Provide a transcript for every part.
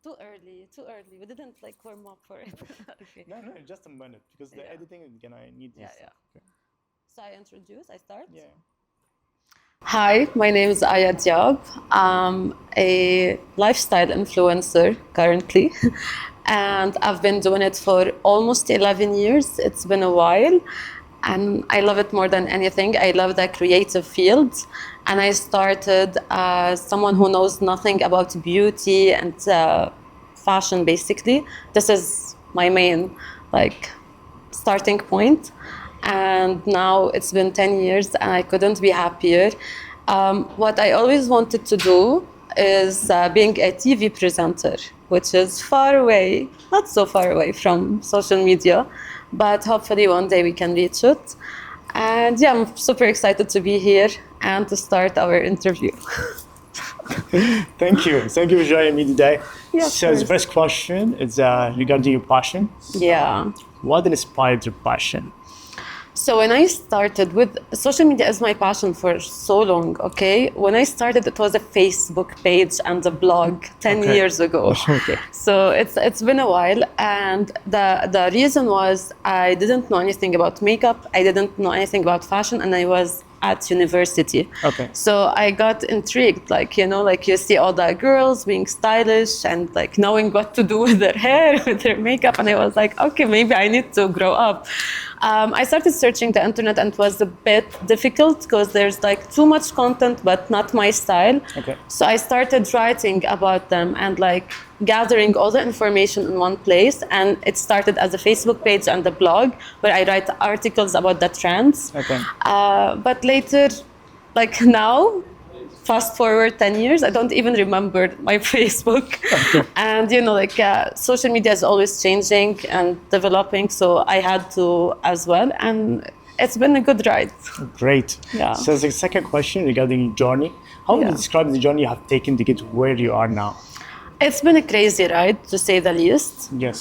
Too early, too early. We didn't like warm up for it. Okay. No, no, just a minute because the Yeah. editing is gonna need Yeah, this yeah. stuff. Okay. So I introduce, I start. Yeah. Hi, my name is Diab. I'm a lifestyle influencer currently, and I've been doing it for almost 11 years. It's been a while, and I love it more than anything. I love the creative field, and I started as someone who knows nothing about beauty and fashion, basically. This is my main, like, starting point. And now it's been 10 years and I couldn't be happier. What I always wanted to do is being a TV presenter, which is far away, not so far away from social media, but hopefully one day we can reach it. And yeah, I'm super excited to be here and to start our interview. Thank you. Thank you for joining me today. Yeah, of So the course. first question is regarding your passion. Yeah. What inspired your passion? So when I started with social media is my passion for so long, okay? When I started, it was a Facebook page and a blog 10 Okay. years ago. Okay. So it's been a while, and the reason was I didn't know anything about makeup, I didn't know anything about fashion, and I was at university. Okay. So I got intrigued, like, you know, like you see all the girls being stylish and like knowing what to do with their hair, with their makeup, and I was like, okay, maybe I need to grow up. I started searching the internet and it was a bit difficult because there's like too much content, but not my style. Okay. So I started writing about them and like gathering all the information in one place. And it started as a Facebook page and a blog where I write articles about the trends. Okay. But later, like now, fast forward 10 years, I don't even remember my Facebook. And, you know, like social media is always changing and developing. So I had to as well. And it's been a good ride. Great. Yeah. So the second question regarding your journey. How would you Yeah. describe the journey you have taken to get to where you are now? It's been a crazy ride, to say the least. Yes.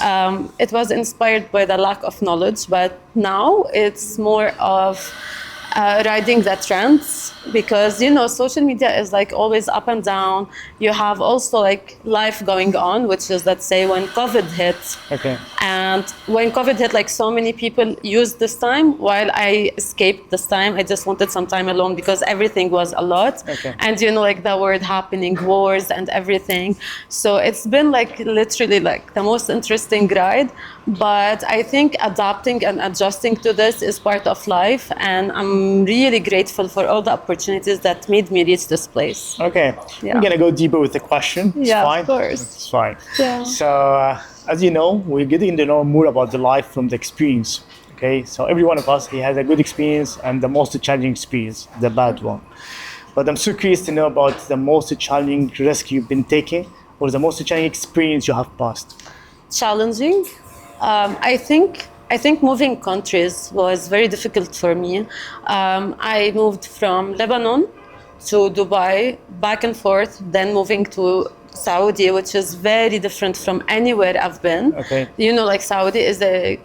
It was inspired by the lack of knowledge, but now it's more of riding the trends because, you know, social media is like always up and down. You have also like life going on, which is, let's say, when COVID hit. Okay. And when COVID hit, like so many people used this time while I escaped this time. I just wanted some time alone because everything was a lot. Okay. And you know, like the word happening, wars and everything. So it's been like literally like the most interesting ride. But I think adapting and adjusting to this is part of life. And I'm really grateful for all the opportunities that made me reach this place. Okay. Yeah. We're gonna go deeper with the question. It's Yeah, of fine. course. It's fine. Yeah. So as you know, we're getting to know more about the life from the experience. Okay. So every one of us, he has a good experience and the most challenging experience, the bad one. But I'm so curious to know about the most challenging risk you've been taking or the most challenging experience you have passed. Challenging. I think moving countries was very difficult for me. I moved from Lebanon to Dubai, back and forth, then moving to Saudi, which is very different from anywhere I've been. Okay. You know, like Saudi is a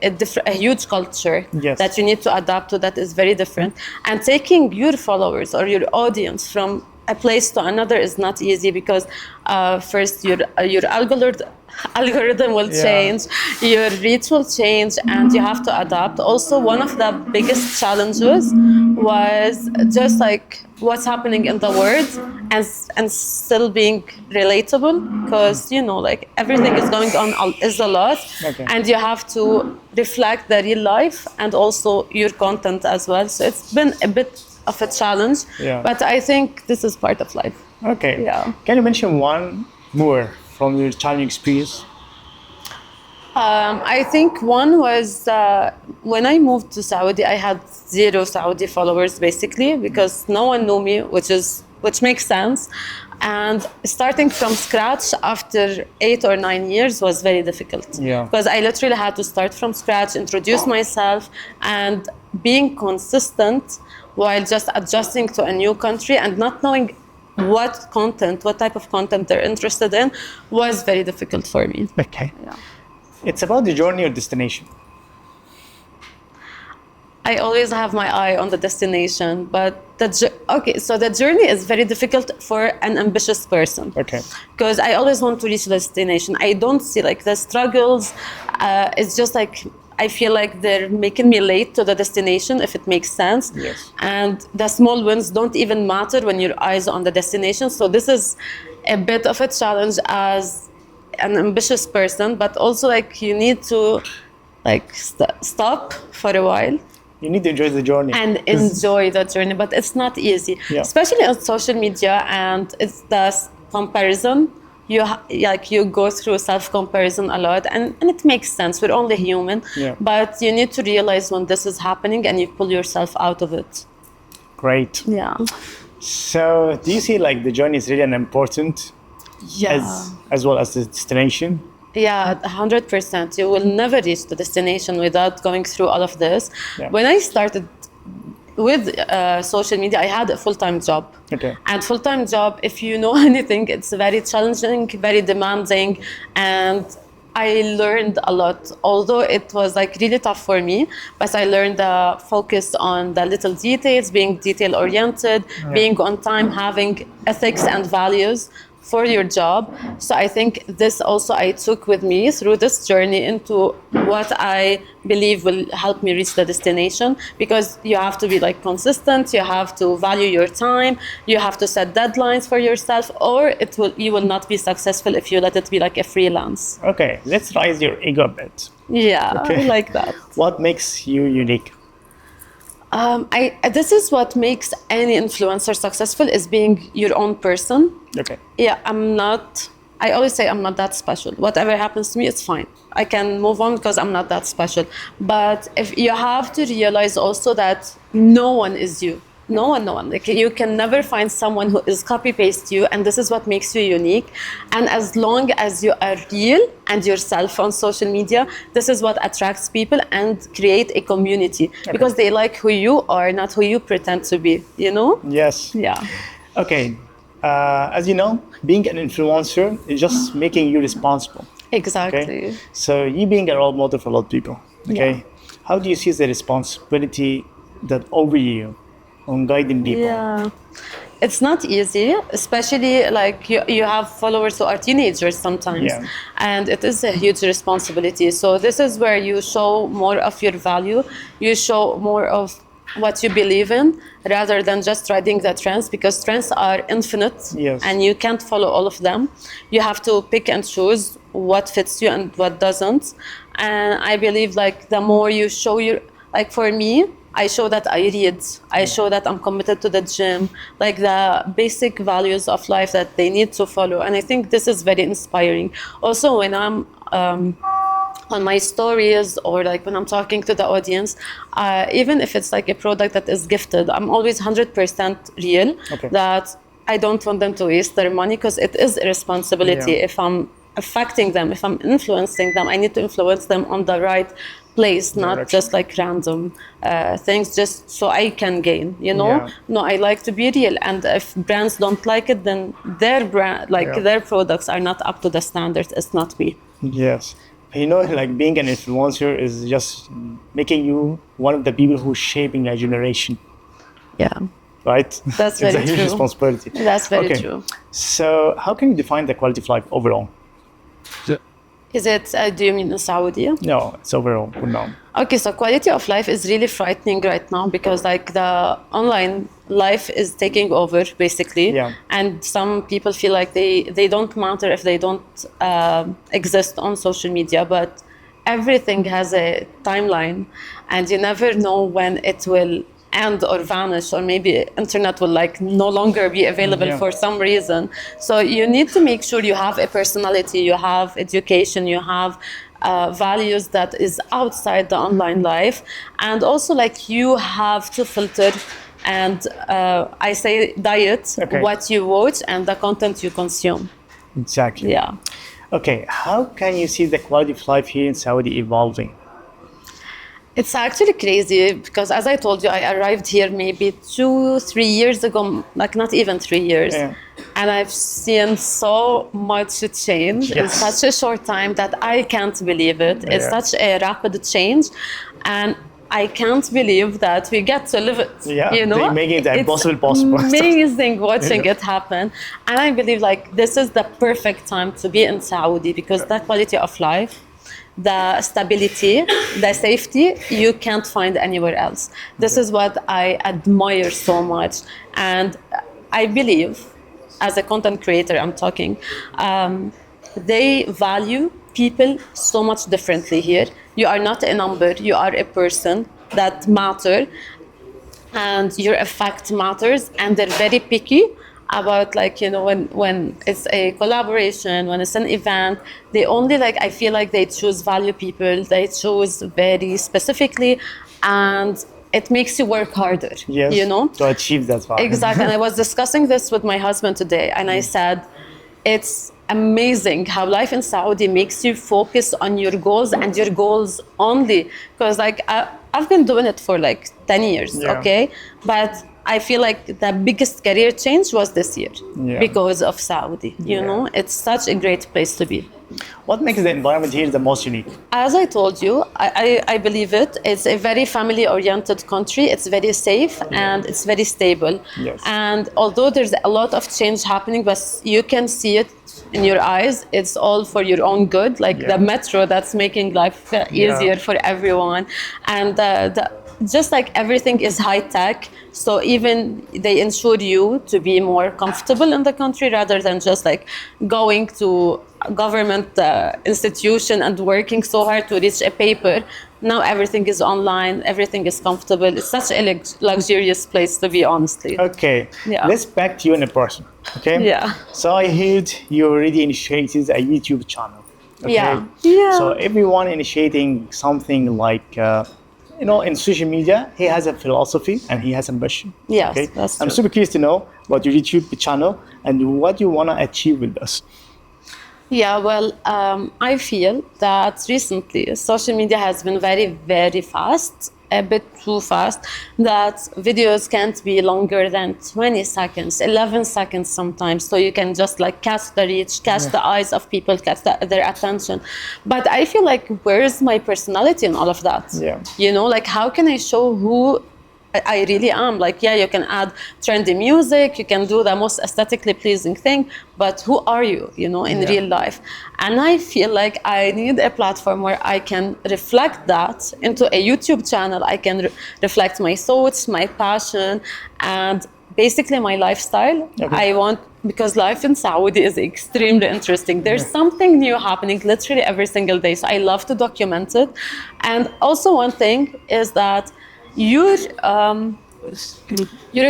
huge culture Yes. that you need to adapt to that is very different. And taking your followers or your audience from a place to another is not easy because first your algorithm will Yeah. change, your reach will change, and you have to adapt. Also, one of the biggest challenges was just like what's happening in the world and still being relatable because, you know, like everything is going on is a lot. Okay. And you have to reflect the real life and also your content as well. So it's been a bit of a challenge, Yeah. but I think this is part of life. Okay. Yeah. Can you mention one more from your challenging experience? I think one was when I moved to Saudi, I had zero Saudi followers basically because no one knew me, which makes sense. And starting from scratch after 8 or 9 years was very difficult. Yeah. Because I literally had to start from scratch, introduce myself, and being consistent while just adjusting to a new country and not knowing what type of content they're interested in was very difficult for me. Okay. Yeah. It's about the journey or destination. I always have my eye on the destination, but okay, so the journey is very difficult for an ambitious person. Okay. Because I always want to reach the destination. I don't see like the struggles. It's just like I feel like they're making me late to the destination, if it makes sense. Yes. And the small wins don't even matter when your eyes on the destination. So this is a bit of a challenge as an ambitious person, but also like you need to like stop for a while You need to enjoy the journey. and enjoy the journey, but it's not easy, Yeah. especially on social media. And it's the comparison. Like you go through self-comparison a lot, and it makes sense. We're only human, Yeah. but you need to realize when this is happening and you pull yourself out of it. Great. Yeah. So, do you see like the journey is really an important Yeah. as well as the destination? Yeah, 100%. You will never reach the destination without going through all of this. Yeah. When I started with social media, I had a full-time job. Okay. And full-time job, if you know anything, it's very challenging, very demanding, and I learned a lot. Although it was like really tough for me, but I learned the focus on the little details, being detail-oriented, being on time, having ethics and values for your job. So I think this also I took with me through this journey into what I believe will help me reach the destination, because you have to be like consistent, you have to value your time, you have to set deadlines for yourself, or you will not be successful if you let it be like a freelance. Okay, let's raise your ego a bit. Yeah, Okay. I like that. What makes you unique? This is what makes any influencer successful, is being your own person. Okay. Yeah, I always say I'm not that special. Whatever happens to me, it's fine. I can move on because I'm not that special. But if you have to realize also that no one is you. No one. Like you can never find someone who is copy paste you, and this is what makes you unique. And as long as you are real and yourself on social media, this is what attracts people and create a community, because they like who you are, not who you pretend to be. You know? Yes. Yeah. Okay. As you know, being an influencer is just making you responsible. Exactly. Okay. So you being a role model for a lot of people. Okay. How do you see the responsibility that over you on guiding people? Yeah, it's not easy, especially like you have followers who are teenagers sometimes, Yeah. and it is a huge responsibility. So this is where you show more of your value, you show more of what you believe in, rather than just riding the trends, because trends are infinite. Yes. And you can't follow all of them. You have to pick and choose what fits you and what doesn't. And I believe like the more you show like for me, I show that I read, I show that I'm committed to the gym, like the basic values of life that they need to follow. And I think this is very inspiring. Also, when I'm on my stories, or like when I'm talking to the audience, even if it's like a product that is gifted, I'm always 100% real. Okay. That I don't want them to waste their money, because it is a responsibility. Yeah. If I'm affecting them, if I'm influencing them, I need to influence them on the right place, not Direction. just like random things, just so I can gain, you know? Yeah. No, I like to be real. And if brands don't like it, then their brand, like Yeah. their products are not up to the standards. It's not me. Yes. You know, like being an influencer is just making you one of the people who's shaping a generation, Yeah, right? That's It's very a huge true. responsibility. that's very Okay. true. So, how can you define the quality of life overall? Is it, do you mean in Saudi? No, it's overall for now. Okay, so quality of life is really frightening right now, because like the online life is taking over basically. Yeah. And some people feel like they don't matter if they don't exist on social media, but everything has a timeline, and you never know when it will end or vanish, or maybe internet will like no longer be available Yeah. for some reason. So you need to make sure you have a personality, you have education, you have values that is outside the online life. And also like you have to filter and I say diet, Okay. what you watch and the content you consume. Exactly. Yeah. Okay, how can you see the quality of life here in Saudi evolving? It's actually crazy, because as I told you, I arrived here maybe 2-3 years ago, like not even 3 years. Yeah. And I've seen so much change in Yes. such a short time that I can't believe it. It's Yeah. such a rapid change. And I can't believe that we get to live it. Yeah, You know, they making the it's impossible possible. amazing watching Yeah. it happen, and I believe like this is the perfect time to be in Saudi because that quality of life, the stability, the safety, you can't find anywhere else. This is what I admire so much, and I believe, as a content creator, I'm talking. They value people so much differently here. You are not a number, you are a person that matter, and your effect matters, and they're very picky about, like, you know, when it's a collaboration, when it's an event, they only, like, I feel like they choose value people, they choose very specifically, and it makes you work harder, Yes, you know. to achieve that value. Exactly. And I was discussing this with my husband today, and I said, it's amazing how life in Saudi makes you focus on your goals and your goals only. Because, like, I've been doing it for like 10 years, Yeah. okay? But I feel like the biggest career change was this year Yeah. because of Saudi. You Yeah. know, it's such a great place to be. What makes the environment here the most unique? As I told you, I believe it. It's a very family-oriented country. It's very safe and it's very stable. Yes. And although there's a lot of change happening, but you can see it in your eyes. It's all for your own good. Like Yeah. the metro that's making life easier for everyone, and just like everything is high tech. So even they ensure you to be more comfortable in the country rather than just like going to a government institution and working so hard to reach a paper. Now everything is online, everything is comfortable. It's such a luxurious place to be, honestly. Okay, Yeah. let's back to you in a person. Okay. Yeah. So I heard you already initiated a YouTube channel. Okay? Yeah. Yeah. So everyone initiating something like, in social media, he has a philosophy and he has a mission. Yes, that's I'm true. super curious to know about your YouTube channel and what you want to achieve with this. Yeah, well, I feel that recently social media has been very, very fast, a bit too fast, that videos can't be longer than 20 seconds, 11 seconds sometimes, so you can just like catch the reach, catch the eyes of people, catch their attention. But I feel like, where's my personality in all of that? Yeah. You know, like, how can I show who I really am? Like, yeah, you can add trendy music, you can do the most aesthetically pleasing thing, but who are you, you know, in real life? And I feel like I need a platform where I can reflect that into a YouTube channel. I can reflect my thoughts, my passion, and basically my lifestyle. I want, because life in Saudi is extremely interesting. There's something new happening literally every single day. So I love to document it. And also one thing is that your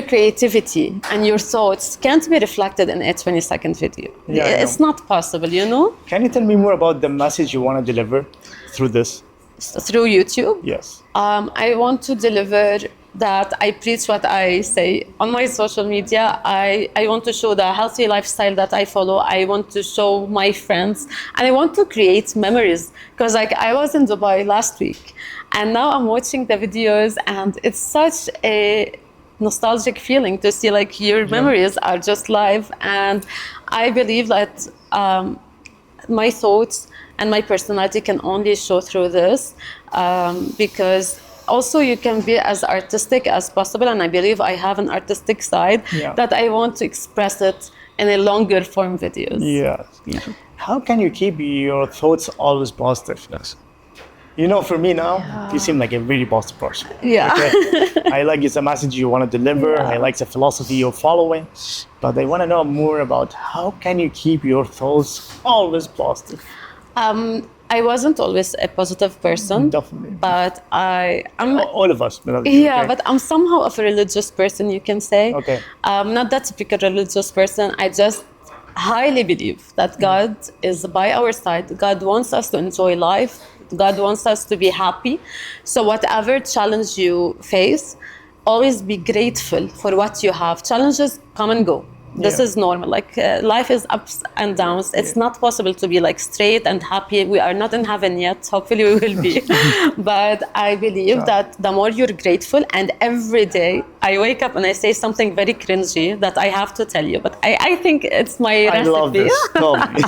creativity and your thoughts can't be reflected in a 20-second video. Yeah, I It's not possible, you know? Can you tell me more about the message you want to deliver through this? Through YouTube, Yes. I want to deliver that I preach what I say on my social media. I want to show the healthy lifestyle that I follow. I want to show my friends, and I want to create memories. Because like, I was in Dubai last week, and now I'm watching the videos, and it's such a nostalgic feeling to see like your memories are just live. And I believe that my thoughts and my personality can only show through this, because also you can be as artistic as possible, and I believe I have an artistic side that I want to express it in a longer form videos. Yeah. How can you keep your thoughts always positive? You know, for me now, you seem like a really positive person. Yeah. Okay? I like it's a message you want to deliver. I like the philosophy you're following. But I want to know more about how can you keep your thoughts always positive? I wasn't always a positive person. Definitely. But I'm All of us. yeah, but I'm somehow of a religious person, you can say. Okay. Not that typical religious person. I just highly believe that God is by our side. God wants us to enjoy life. God wants us to be happy. So whatever challenge you face, always be grateful for what you have. Challenges come and go. This is normal. Like, life is ups and downs. It's not possible to be like straight and happy. We are not in heaven yet. Hopefully we will be. But I believe that the more you're grateful, and every day I wake up and I say something very cringy that I have to tell you, but I think it's my I recipe. love this. Tell me.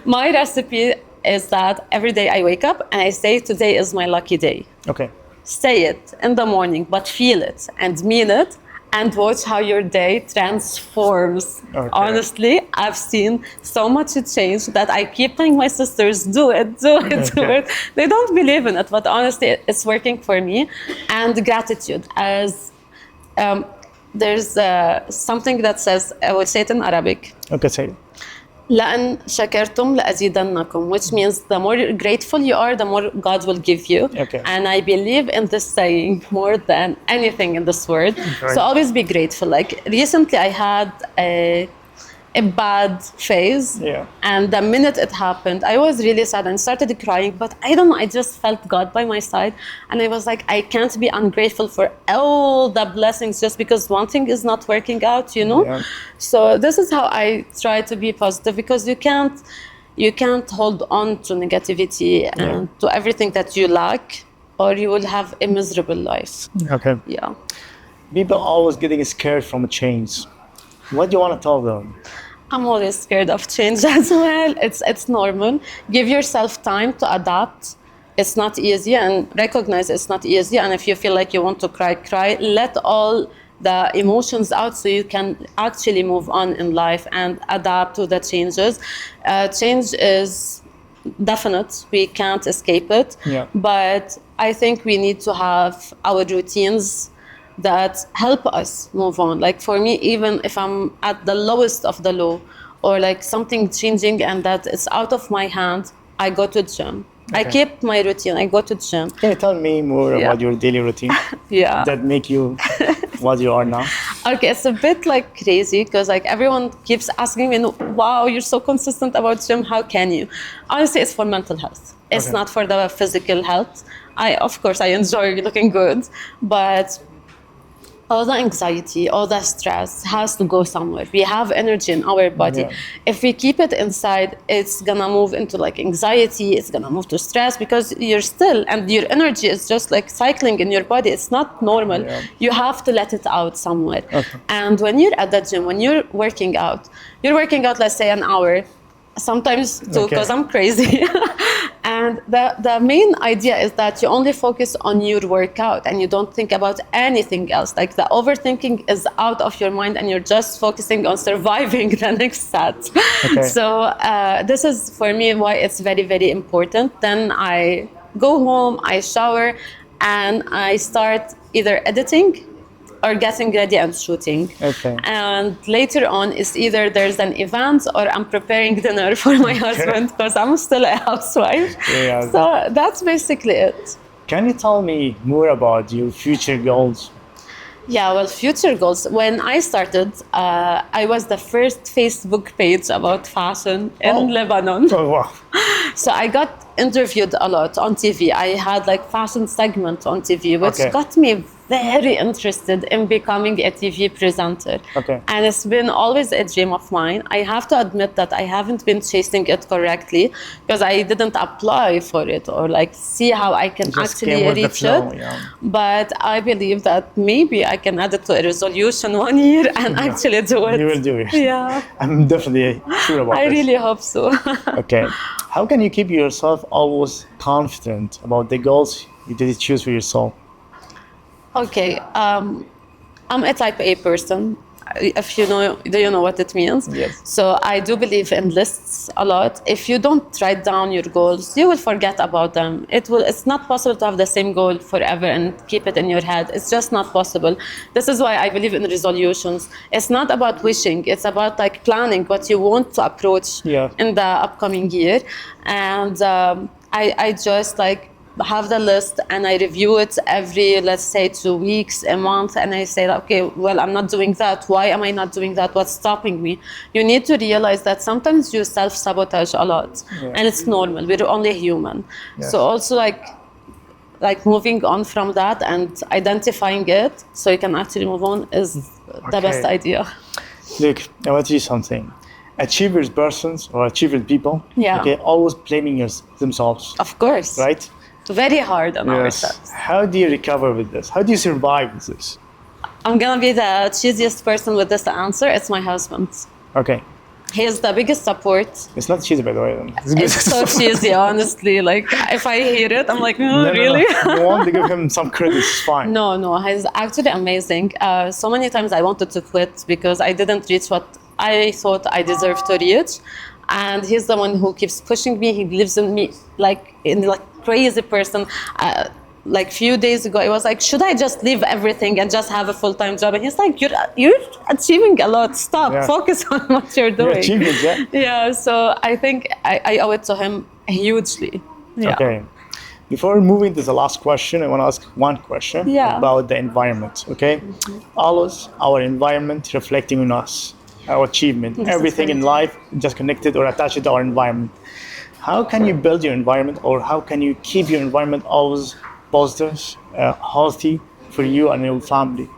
My recipe is that every day I wake up and I say, today is my lucky day. Okay. say it in the morning, but feel it and mean it, and watch how your day transforms. Okay. Honestly, I've seen so much change that I keep telling my sisters, do it, do it, do Okay. it. They don't believe in it, but honestly, it's working for me. And gratitude, as there's something that says, I will say it in Arabic, Okay, say it. لأن شكرتم لأزيدنكم, which means the more grateful you are, the more God will give you. Okay. And I believe in this saying more than anything in this world. Right. So always be grateful. Like recently I had a bad phase. Yeah. And the minute it happened, I was really sad and started crying. But I don't know, I just felt God by my side. And I was like, I can't be ungrateful for all the blessings just because one thing is not working out, you know? Yeah. So this is how I try to be positive, because you can't hold on to negativity and to everything that you lack, or you will have a miserable life. Okay. Yeah. People always getting scared from a change. What do you want to tell them? I'm always scared of change as well. It's normal. Give yourself time to adapt. It's not easy, and recognize it's not easy. And if you feel like you want to cry, cry. Let all the emotions out so you can actually move on in life and adapt to the changes. Change is definite. We can't escape it. Yeah. But I think we need to have our routines that help us move on. Like for me, even if I'm at the lowest of the low, or like something changing and that it's out of my hand, I go to the gym. I Okay. keep my routine. I go to the gym. Can you tell me more Yeah. about your daily routine Yeah. that make you what you are now? Okay, it's a bit like crazy because like everyone keeps asking me, wow, you're so consistent about gym. How can you? Honestly, it's for mental health. It's Okay. not for the physical health. Of course, I enjoy looking good, but all the anxiety, all the stress has to go somewhere. We have energy in our body. Yeah. If we keep it inside, it's gonna move into like anxiety, it's gonna move to stress, because you're still, and your energy is just like cycling in your body. It's not normal. Yeah. You have to let it out somewhere. Okay. And when you're at the gym, when you're working out, let's say an hour, sometimes two, Okay. because I'm crazy. And the main idea is that you only focus on your workout and you don't think about anything else. Like the overthinking is out of your mind and you're just focusing on surviving the next set. Okay. So this is for me why it's very, very important. Then I go home, I shower, and I start either editing or getting ready and shooting. Okay. And later on, it's either there's an event or I'm preparing dinner for my husband, because I'm still a housewife. Yeah. So that's basically it. Can you tell me more about your future goals? Yeah, well, future goals. When I started, I was the first Facebook page about fashion in Oh. Lebanon. Oh, wow. So I got interviewed a lot on TV. I had like fashion segment on TV, which Okay. got me very interested in becoming a TV presenter. Okay. And it's been always a dream of mine. I have to admit that I haven't been chasing it correctly because I didn't apply for it or like see how I can Just actually came with the reach flow, it. yeah. But I believe that maybe I can add it to a resolution 1 year and actually do it. You will do it. Yeah, I'm definitely sure about I this. really hope so. Okay. How can you keep yourself always confident about the goals you did choose for yourself? Okay, I'm a type A person. If you know, do you know what it means? Yes. So I do believe in lists a lot. If you don't write down your goals, you will forget about them. It's not possible to have the same goal forever and keep it in your head. It's just not possible. This is why I believe in resolutions. It's not about wishing. It's about like planning what you want to approach Yeah. in the upcoming year. And I just like have the list and I review it every, let's say, 2 weeks, a month, and I say, okay, well, I'm not doing that. Why am I not doing that? What's stopping me? You need to realize that sometimes you self-sabotage a lot, and it's normal. We're only human. Yes. So also like moving on from that and identifying it so you can actually move on is the best Okay. idea. Look, I want to tell you something. Achievers persons or achievers people, Yeah. okay, always blaming themselves, Of course. right? Very hard on Yes. ourselves. How do you recover with this? How do you survive with this? I'm gonna be the cheesiest person with this answer. It's my husband. Okay. He is the biggest support. It's not cheesy, by the way. It's so cheesy, honestly. Like, if I hear it, I'm like, No, really? No. You want to give him some credit, it's fine. No, he's actually amazing. So many times I wanted to quit because I didn't reach what I thought I deserved to reach. And he's the one who keeps pushing me. He believes in me like crazy person. Like few days ago, I was like, should I just leave everything and just have a full-time job? And he's like, you're achieving a lot. Stop. Yeah. Focus on what you're doing. Achievements, yeah. Yeah. So I think I owe it to him hugely. Yeah. Okay. Before moving to the last question, I want to ask one question about the environment. Okay. Always our environment reflecting on us, our achievement, everything in life just connected or attached to our environment. How can you build your environment, or how can you keep your environment always positive, healthy for you and your family?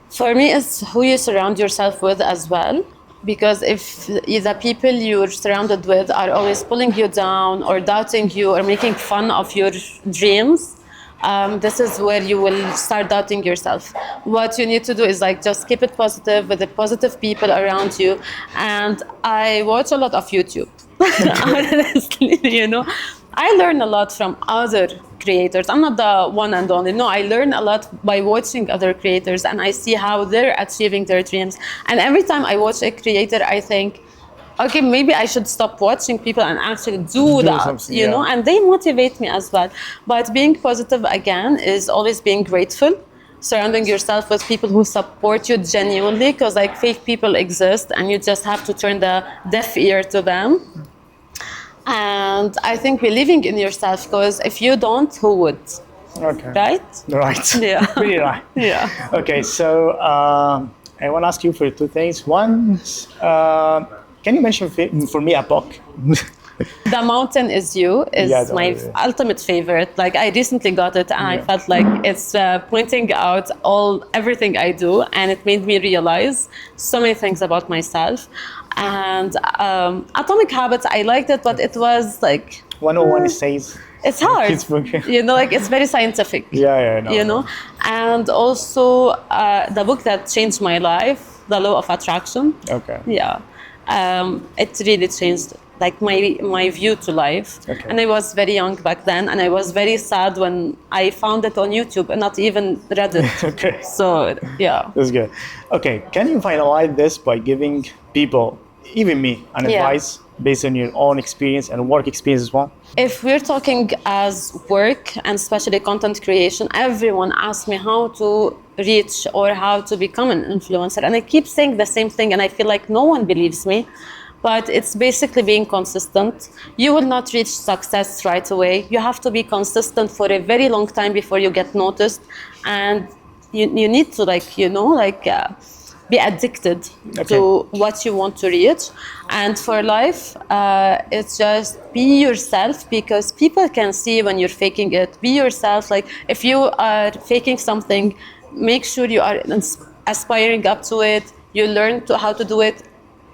For me, it's who you surround yourself with as well. Because if the people you're surrounded with are always pulling you down or doubting you or making fun of your dreams, this is where you will start doubting yourself. What you need to do is like just keep it positive with the positive people around you. And I watch a lot of YouTube. Honestly, I learn a lot from other creators. I'm not the one and only. No, I learn a lot by watching other creators, and I see how they're achieving their dreams. And every time I watch a creator, I think, okay, maybe I should stop watching people and actually do that, you know, and they motivate me as well. But being positive, again, is always being grateful, surrounding yourself with people who support you genuinely, because like fake people exist and you just have to turn the deaf ear to them. And I think believing in yourself, because if you don't, who would? Okay. Right? Right. Yeah. Really right. Yeah. Okay, so I want to ask you for two things. One, can you mention for me a book? The Mountain Is You is my ultimate favorite. Like, I recently got it and I felt like it's pointing out everything I do, and it made me realize so many things about myself. And Atomic Habits, I liked it, but it was like 101 says it's hard. Like it's very scientific. And also the book that changed my life, The Law of Attraction. Okay. Yeah. It really changed like my view to life. Okay. And I was very young back then, and I was very sad when I found it on YouTube and not even read it. Okay. So yeah. That's good. Okay, can you finalize this by giving people, even me, an advice based on your own experience and work experience as well? If we're talking as work, and especially content creation, everyone asks me how to reach or how to become an influencer. And I keep saying the same thing, and I feel like no one believes me. But it's basically being consistent. You will not reach success right away. You have to be consistent for a very long time before you get noticed. And you need to be addicted to what you want to reach. And for life, it's just be yourself, because people can see when you're faking it. Be yourself. Like if you are faking something, make sure you are aspiring up to it. You learn how to do it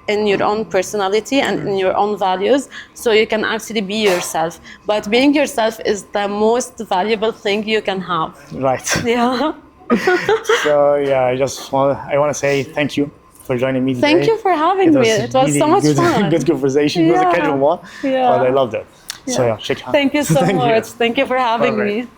in your own personality and in your own values, so you can actually be yourself. But being yourself is the most valuable thing you can have. Right. Yeah. So yeah, I want to say thank you for joining me today. Thank you for having me. It was so much fun. Good conversation. It was a casual one, but I loved it. So yeah, shake hands. Thank you so much. Thank you for having me.